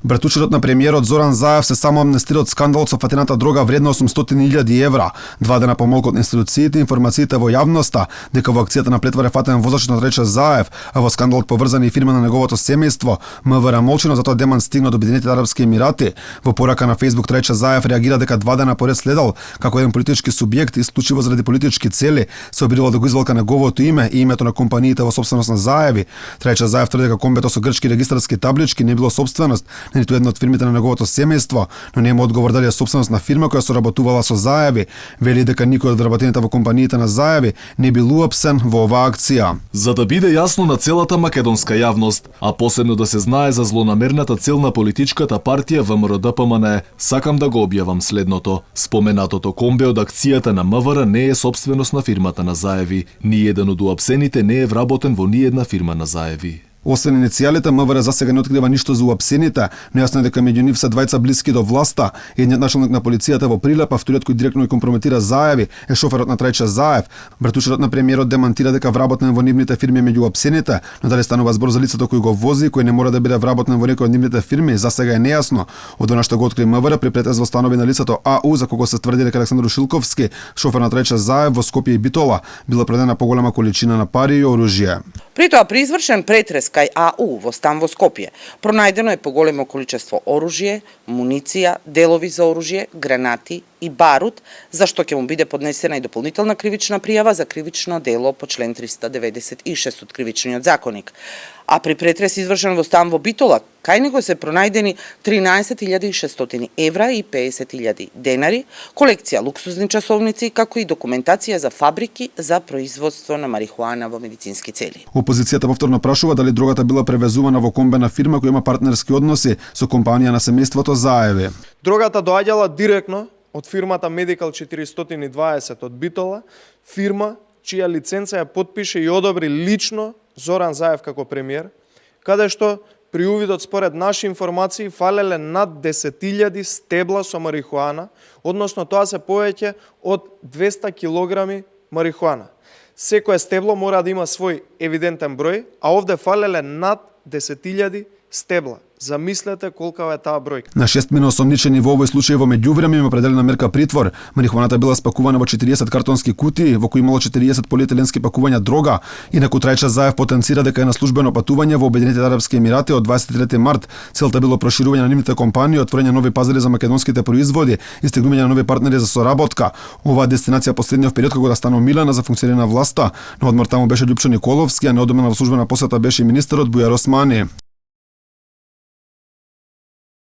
Братучетот на премиерот Зоран Заев се самоамнестира од скандалот со фатената дрога вредна 800.000 евра. 2 дена помалку од институциите и информациите во јавноста дека во акцијата на претвора фатен возачот на Треча Заев, а во скандалот поврзани и фирма на неговото семејство, МВР молчи, но затоа деман стигна до Обединетите арапски емирати. Во порака на Facebook Треча Заев реагира дека 2 дена поред следал како еден политички субјект исклучиво заради политички цели се обидувал да го извалка неговото име и името на компаниите во собственост на Заеви. Треча Заев тврди дека комбето со грчки регистарски таблички не било собственост на ниту една од фирмите на неговото семејство, но нема одговор дали е собственост на фирма која соработувала со Заеви. Вели дека никој од вработените во компаниите на Заеви не бил уапсен во оваа акција. За да биде јасно на целата македонска јавност, а посебно да се знае за злонамерната цел на политичката партија ВМРО-ДПМН, сакам да го објавам следното. Споменатото комбе од акцијата на МВР не е собственост на фирмата на Заеви. Ни еден од уапсените не е вработен во ниедна фирма на Заеви. Освен иницијалите, МВР засега не открива ништо за уапсените, но јасно е дека меѓу нив се двајца блиски до власта. Едниот началник на полицијата во Прилеп, а вториот кој директно ги компрометира Заеви е шоферот на Треча Заев. Братучетот на премиерот демантира дека вработен во нивните фирми меѓу уапсените, но дали станува збор за лицето кој го вози, кој не мора да биде вработен во некој од нивните фирми, засега е нејасно. Од она што го откри МВР при претрес во станови на лицето АУ, за кого се тврди дека Александар Шилковски, шофер на Треча Заев во Скопје и Битола, била предена поголема количина на пари и оружје. При тоа, при извршен претрес кај АУ во стан во Скопје, пронајдено е поголемо количество оружје, муниција, делови за оружје, гранати и барут, за што ќе му биде поднесена и дополнителна кривична пријава за кривично дело по член 396 од Кривичниот законник. А при претрес извршен во стан во Битола, кај него се пронајдени 13.600 евра и 50.000 денари, колекција луксузни часовници, како и документација за фабрики за производство на марихуана во медицински цели. Опозицијата повторно прашува дали дрогата била превезувана во комбена фирма која има партнерски односи со компанија на семејството Заеви. Дрогата доаѓала директно од фирмата Medical 420 од Битола, фирма чија лиценца ја подпише и одобри лично Зоран Заев како премиер, каде што при увидот според наши информации фалеле над 10.000 стебла со марихуана, односно тоа се повеќе од 200 килограми марихуана. Секое стебло мора да има свој евидентен број, а овде фалеле над 10.000 стебла. Замислете колка е таа бројка. На 6 мина осомничени во овој случај во меѓувреме има определена мерка притвор. Марихуаната била спакувана во 40 картонски кутии, во кои имало 40 полиетиленски пакувања дрога. Инаку Трајча Заев потенцира дека е на службено патување во Обединетите арапски емирати од 23 март. Целта било проширување на нивните компании, отворање нови пазари за македонските производи и стигнување на нови партнери за соработка. Оваа дестинација последниот период кога да стана омилена за функционирање на власта, но одмор таму беше Љупчо Николовски, а неодамна во службена посета беше и министерот Бујар Османи.